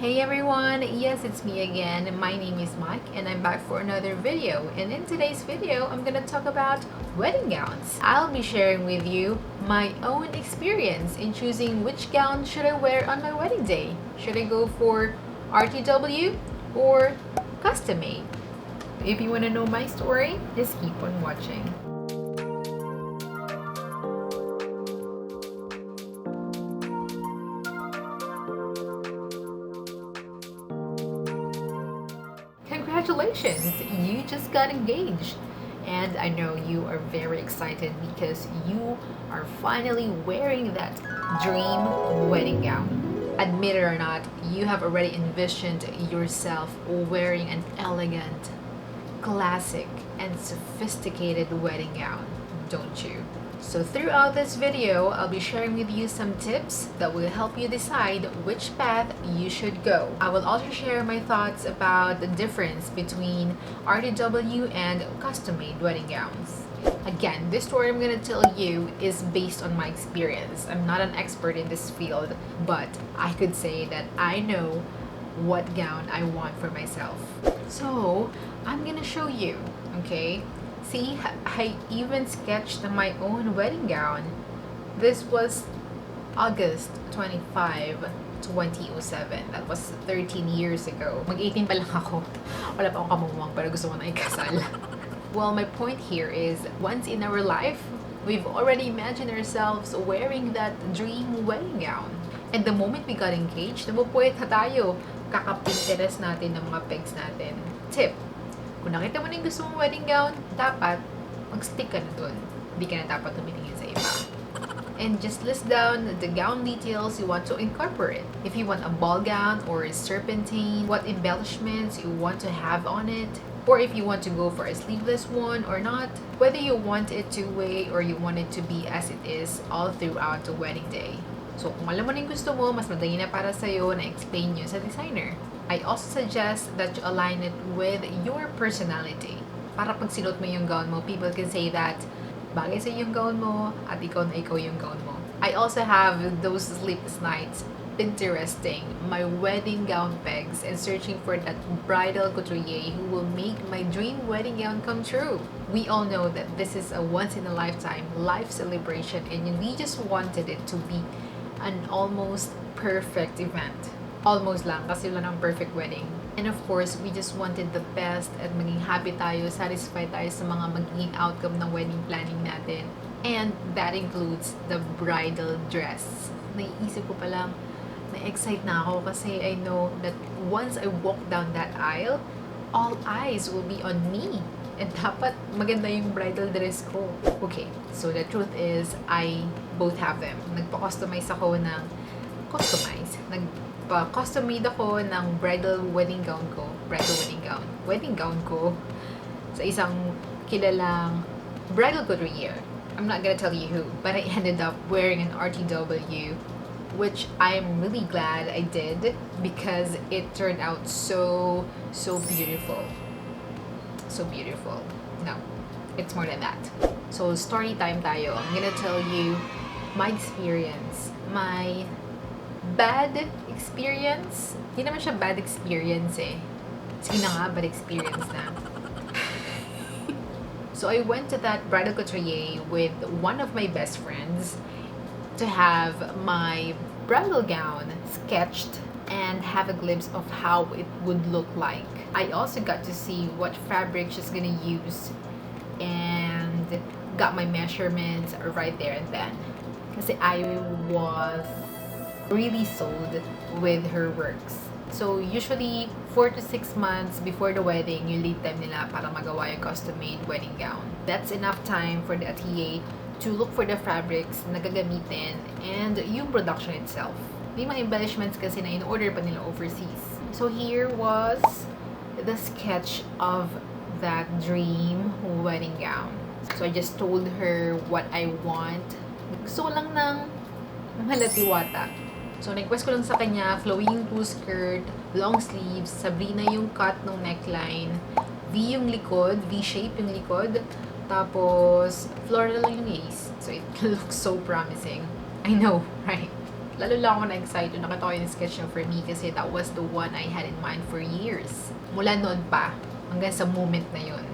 Hey everyone, yes, it's me again. My name is Mike and I'm back for another video. And in today's video, I'm gonna talk about wedding gowns. I'll be sharing with you my own experience in choosing which gown should I wear on my wedding day. Should I go for RTW or custom made? If you wanna know my story, just keep on watching. Congratulations! You just got engaged! And I know you are very excited because you are finally wearing that dream wedding gown. Admit it or not, you have already envisioned yourself wearing an elegant, classic, and sophisticated wedding gown, don't you? So throughout this video, I'll be sharing with you some tips that will help you decide which path you should go. I will also share my thoughts about the difference between RTW and custom-made wedding gowns. Again, this story I'm going to tell you is based on my experience. I'm not an expert in this field, but I could say that I know what gown I want for myself. So, I'm gonna show you, okay? See, I even sketched my own wedding gown. This was August 25, 2007. That was 13 years ago. Mag-18 pa lang ako. Wala pa akong kamumuang pero gusto ko na ikasal. Well, my point here is, once in our life, we've already imagined ourselves wearing that dream wedding gown. And the moment we got engaged, nabupuwet na tayo. Kakapinteres natin ng mga pegs natin. Tip: kung nakita mo na yung gusto mong wedding gown, dapat mag-stick ka na dun. Hindi ka na dapat tumitingin sa iba. And just list down the gown details you want to incorporate. If you want a ball gown or a serpentine, what embellishments you want to have on it, or if you want to go for a sleeveless one or not, whether you want it two-way or you want it to be as it is all throughout the wedding day. So, kung alam mo na yung gusto mo, mas madali na para sa'yo na explain nyo sa designer. I also suggest that you align it with your personality. Para pag sinuot mo yung gown mo, people can say that bagay sa yung gown mo at ikaw na ikaw yung gown mo. I also have those sleepless nights Pinteresting my wedding gown pegs and searching for that bridal couturier who will make my dream wedding gown come true. We all know that this is a once-in-a-lifetime life celebration and we just wanted it to be an almost perfect event. Almost lang kasi wala ng perfect wedding. And of course, we just wanted the best at maging happy tayo, satisfied tayo sa mga magiging outcome ng wedding planning natin. And that includes the bridal dress. Naiisip ko pa lang, na-excite na ako kasi I know that once I walk down that aisle, all eyes will be on me. And dapat maganda yung bridal dress ko. Okay, so the truth is, I both have them. Nagpa-customize ako ng Nagpa-custom made ako ng bridal wedding gown ko. Wedding gown ko sa isang kilalang bridal couturier. I'm not gonna tell you who, but I ended up wearing an RTW, which I'm really glad I did because it turned out so beautiful. So beautiful. No, it's more than that. So story time tayo. I'm gonna tell you my experience. My bad experience. Hindi naman siya bad experience eh. Sige na nga, bad experience na. So I went to that bridal couturier with one of my best friends to have my bridal gown sketched and have a glimpse of how it would look like. I also got to see what fabric she's gonna use and got my measurements right there and then. Kasi I was really sold with her works. So usually 4 to 6 months before the wedding, yung lead time nila para magawa yung custom-made wedding gown. That's enough time for the atelier to look for the fabrics na gagamitin and yung production itself. May mga embellishments kasi na in-order pa nila overseas. So here was the sketch of that dream wedding gown. So I just told her what I want. Gusto ko lang ng malatiwata. So, request ko lang sa kanya, flowing blue skirt, long sleeves, sablina yung cut ng neckline, V yung likod, V-shape yung likod, tapos floral yung lace. So, it looks so promising. I know, right? Lalo lang ako na-excited. Nakita ko yung sketch niya for me kasi that was the one I had in mind for years. Mula noon pa, hanggang sa moment na yun.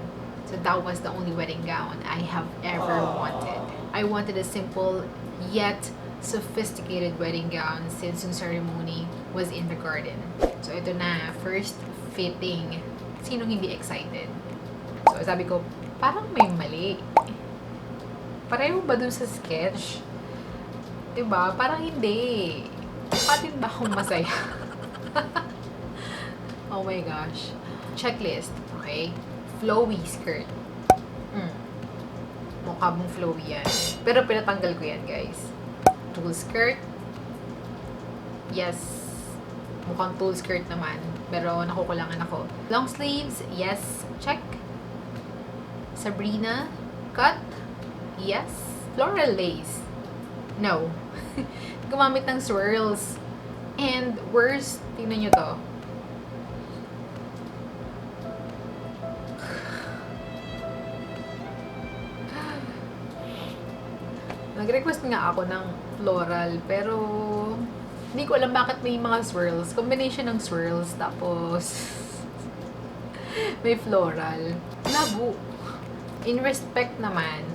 So that was the only wedding gown I have ever wanted. I wanted a simple yet sophisticated wedding gown since yung ceremony was in the garden. So ito na, first fitting. Sinong hindi excited? So sabi ko, parang may mali. Pareho ba dun sa sketch? Diba? Parang hindi. Patin ba akong masaya? Oh my gosh. Checklist. Okay? Flowy skirt. Mukha mong flowy yan. Pero pinatanggal ko yan, guys. Tulle skirt. Yes. Mukhang tulle skirt naman. Pero nakukulangan ako. Long sleeves. Yes. Check. Sabrina. Cut. Yes. Floral lace. No. Gumamit ng swirls. And worst, tingnan nyo to. Nag-request nga ako ng floral, pero hindi ko alam bakit may mga swirls. Combination ng swirls, tapos may floral. Labo. In respect naman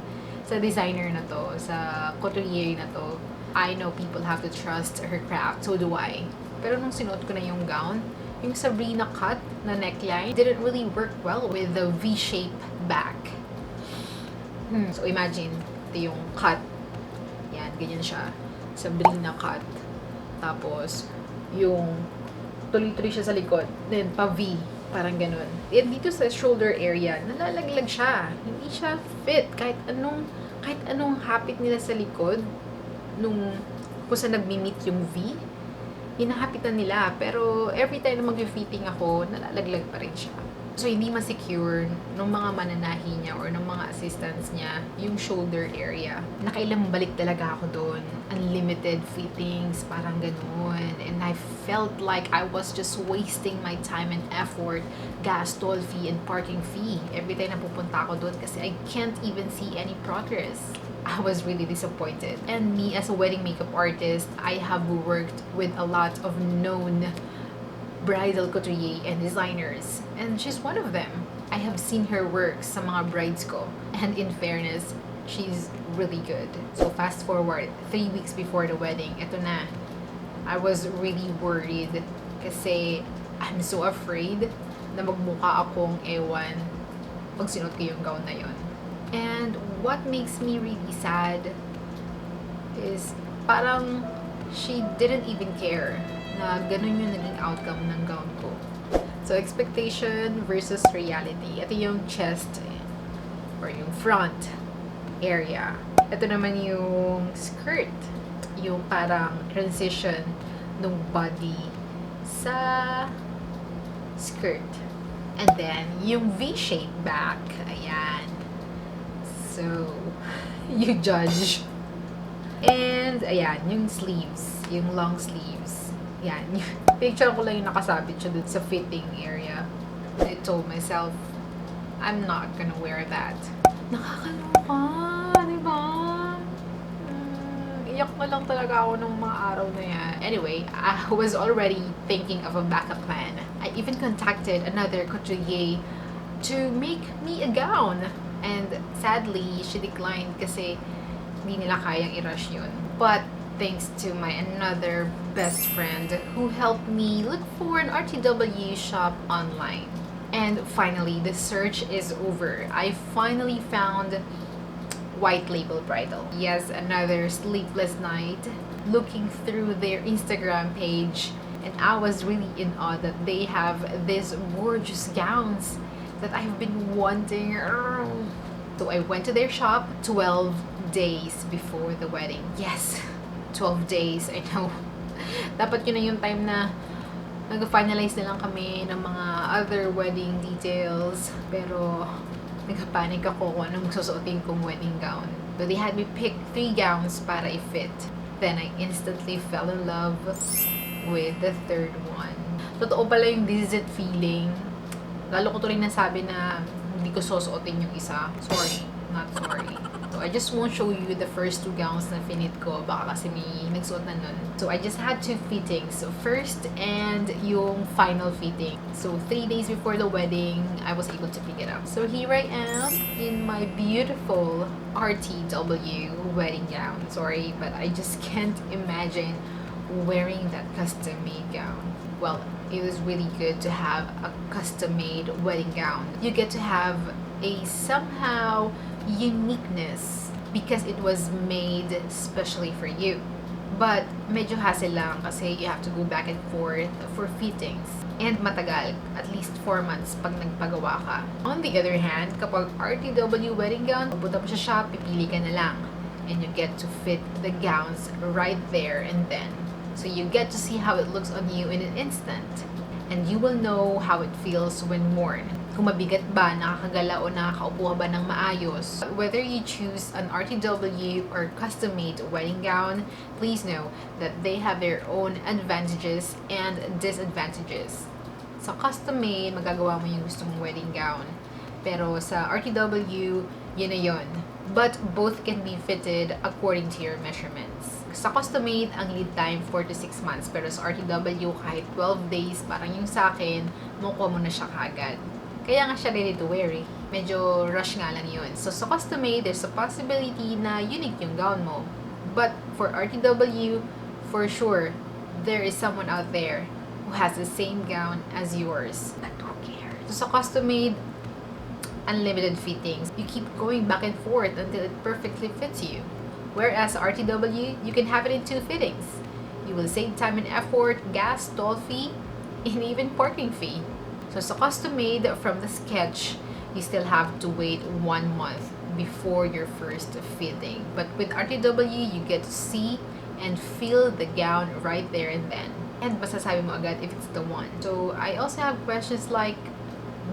sa designer na to, sa couturier na to, I know people have to trust her craft, so do I. Pero nung sinuot ko na yung gown, yung Sabrina cut na neckline didn't really work well with the V-shape back. So imagine, ito yung cut. Yan, ganyan siya. Sabrina cut. Tapos, yung tuloy-tuloy siya sa likod. Then, pa-V. Parang ganun. And dito sa shoulder area, nalalaglag siya. Hindi siya fit. Kahit anong hapit nila sa likod, kung saan nagmi-meet yung V, hinahapitan nila. Pero, every time na mag-fitting ako, nalalaglag pa rin siya. So, hindi ma-secure ng mga mananahi niya or ng mga assistants niya yung shoulder area. Nakailang balik talaga ako doon. Unlimited fittings, parang ganun. And I felt like I was just wasting my time and effort, gas, toll fee, and parking fee every time na pupunta ako doon kasi I can't even see any progress. I was really disappointed. And me as a wedding makeup artist, I have worked with a lot of known bridal couturier and designers, and she's one of them. I have seen her work sa mga brides ko, and in fairness, she's really good. So fast forward, 3 weeks before the wedding, eto na. I was really worried kasi I'm so afraid na magmukha akong ewan pag sinuot ko yung gown na yon. And what makes me really sad is parang she didn't even care na ganun yung naging outcome ng gown ko. So, expectation versus reality. Ito yung chest or yung front area. Ito naman yung skirt. Yung parang transition ng body sa skirt. And then, yung V-shape back. Ayan. So, you judge. And, ayan, yung sleeves. Yung long sleeves. Yan. Picture ko lang yung nakasabit siya dun sa fitting area. I told myself, I'm not gonna wear that. Nakakaloka, diba? Iyak na lang talaga ako nung mga araw na yan. Anyway, I was already thinking of a backup plan. I even contacted another couturier to make me a gown. And sadly, she declined kasi hindi nila kayang i-rush yun. But thanks to my another best friend who helped me look for an RTW shop online. And finally, the search is over. I finally found White Label Bridal. Yes, another sleepless night looking through their Instagram page, and I was really in awe that they have these gorgeous gowns that I've been wanting. So I went to their shop 12 days before the wedding. Yes, 12 days, I know. Dapat yun na yung time na nag-finalize na lang kami ng mga other wedding details. Pero, nagpapanik ako kung anong susuotin kong wedding gown. So, they had me pick 3 gowns para i-fit. Then, I instantly fell in love with the third one. Totoo pala yung this is it feeling. Lalo ko to rin nasabi na hindi ko susuotin yung isa. Sorry, not sorry. So I just won't show you the first 2 gowns na finit ko. Baka kasi may nagsuot na nun. So I just had 2 fittings. So first and yung final fitting. So 3 days before the wedding, I was able to pick it up. So here I am in my beautiful RTW wedding gown. Sorry, but I just can't imagine wearing that custom-made gown. Well, it was really good to have a custom-made wedding gown. You get to have a somehow uniqueness because it was made specially for you. But medyo hassle lang kasi you have to go back and forth for fittings. And matagal, at least 4 months pag nagpagawa ka. On the other hand, kapag RTW wedding gown, pupunta mo sa shop, pipili ka na lang. And you get to fit the gowns right there and then. So you get to see how it looks on you in an instant. And you will know how it feels when worn. Kung mabigat ba, nakakagala o nakakaupo ba ng maayos. Whether you choose an RTW or custom-made wedding gown, please know that they have their own advantages and disadvantages. Sa custom-made, magagawa mo yung gusto mong wedding gown. Pero sa RTW, yun na yun. But both can be fitted according to your measurements. Sa custom-made, ang lead time 4 to 6 months. Pero sa RTW, kahit 12 days, parang yung sa akin, makuha mo na siya kaagad. Kaya nga siya ready to wear eh. Medyo rush nga lang yun. So sa custom-made, there's a possibility na unique yung gown mo. But for RTW, for sure, there is someone out there who has the same gown as yours. But who cares? So sa custom-made, unlimited fittings. You keep going back and forth until it perfectly fits you. Whereas RTW, you can have it in 2 fittings. You will save time and effort, gas, toll fee, and even parking fee. So sa custom-made, from the sketch, you still have to wait 1 month before your first fitting. But with RTW, you get to see and feel the gown right there and then. And masasabi mo agad if it's the one. So I also have questions like,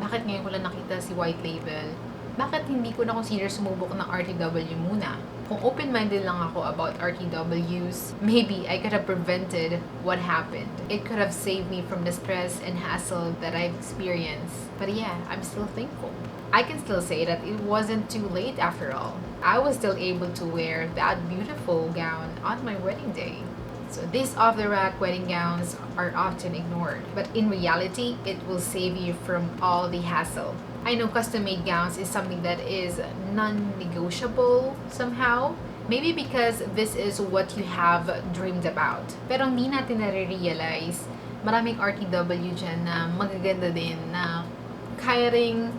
bakit ngayon ko lang nakita si White Label? Bakit hindi ko na consider sumubok ng RTW muna? Kung open-minded lang ako about RTWs, maybe I could have prevented what happened. It could have saved me from the stress and hassle that I've experienced. But yeah, I'm still thankful. I can still say that it wasn't too late after all. I was still able to wear that beautiful gown on my wedding day. So these off-the-rack wedding gowns are often ignored, but in reality, it will save you from all the hassle. I know custom-made gowns is something that is non-negotiable somehow. Maybe because this is what you have dreamed about. Pero hindi natin nare-realize, maraming RTW dyan na magaganda din na kaya ring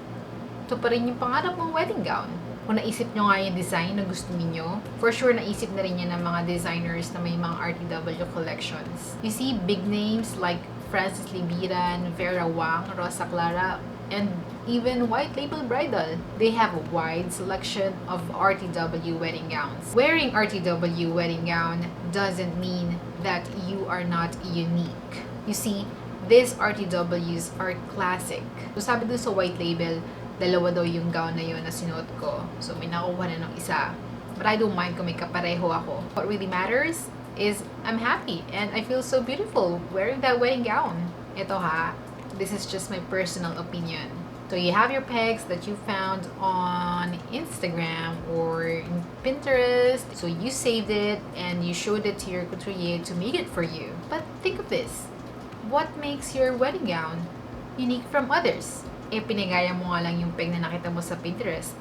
tuparin yung pangarap mong wedding gown. Kung naisip nyo nga yung design na gusto niyo, for sure naisip na rin yan ng mga designers na may mga RTW collections. You see big names like Francis Libiran, Vera Wang, Rosa Clara, and even White Label Bridal. They have a wide selection of RTW wedding gowns. Wearing RTW wedding gown doesn't mean that you are not unique. You see, these RTWs are classic. So sabi doon sa White Label, dalawa daw yung gown na yun na sinuot ko. So may nakuha na ng isa. But I don't mind kung may kapareho ako. What really matters is I'm happy and I feel so beautiful wearing that wedding gown. Ito ha, this is just my personal opinion. So you have your pegs that you found on Instagram or Pinterest. So you saved it and you showed it to your couturier to make it for you. But think of this. What makes your wedding gown unique from others? Pinagaya mo nga lang yung peg na nakita mo sa Pinterest.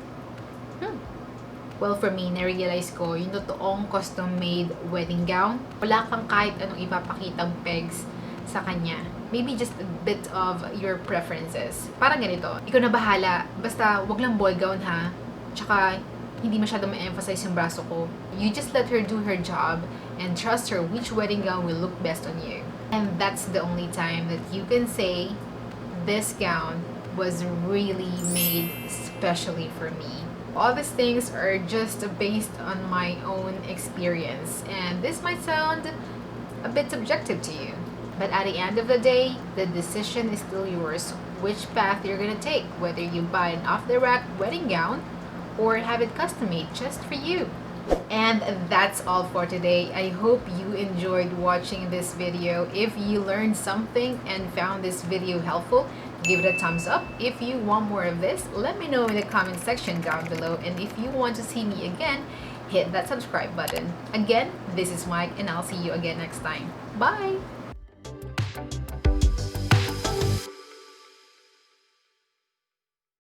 Well, for me, na-realize ko, yung totoong custom-made wedding gown, wala kang kahit anong ipapakitang pegs sa kanya. Maybe just a bit of your preferences. Parang ganito, ikaw na bahala, basta wag lang ball gown ha, tsaka hindi masyadong ma-emphasize yung braso ko. You just let her do her job and trust her which wedding gown will look best on you. And that's the only time that you can say, this gown was really made especially for me. All these things are just based on my own experience, and this might sound a bit subjective to you. But at the end of the day, the decision is still yours which path you're gonna take, whether you buy an off-the-rack wedding gown or have it custom-made just for you. And that's all for today. I hope you enjoyed watching this video. If you learned something and found this video helpful, give it a thumbs up. If you want more of this, let me know in the comment section down below. And if you want to see me again, hit that subscribe button. Again, this is Mike, and I'll see you again next time. Bye!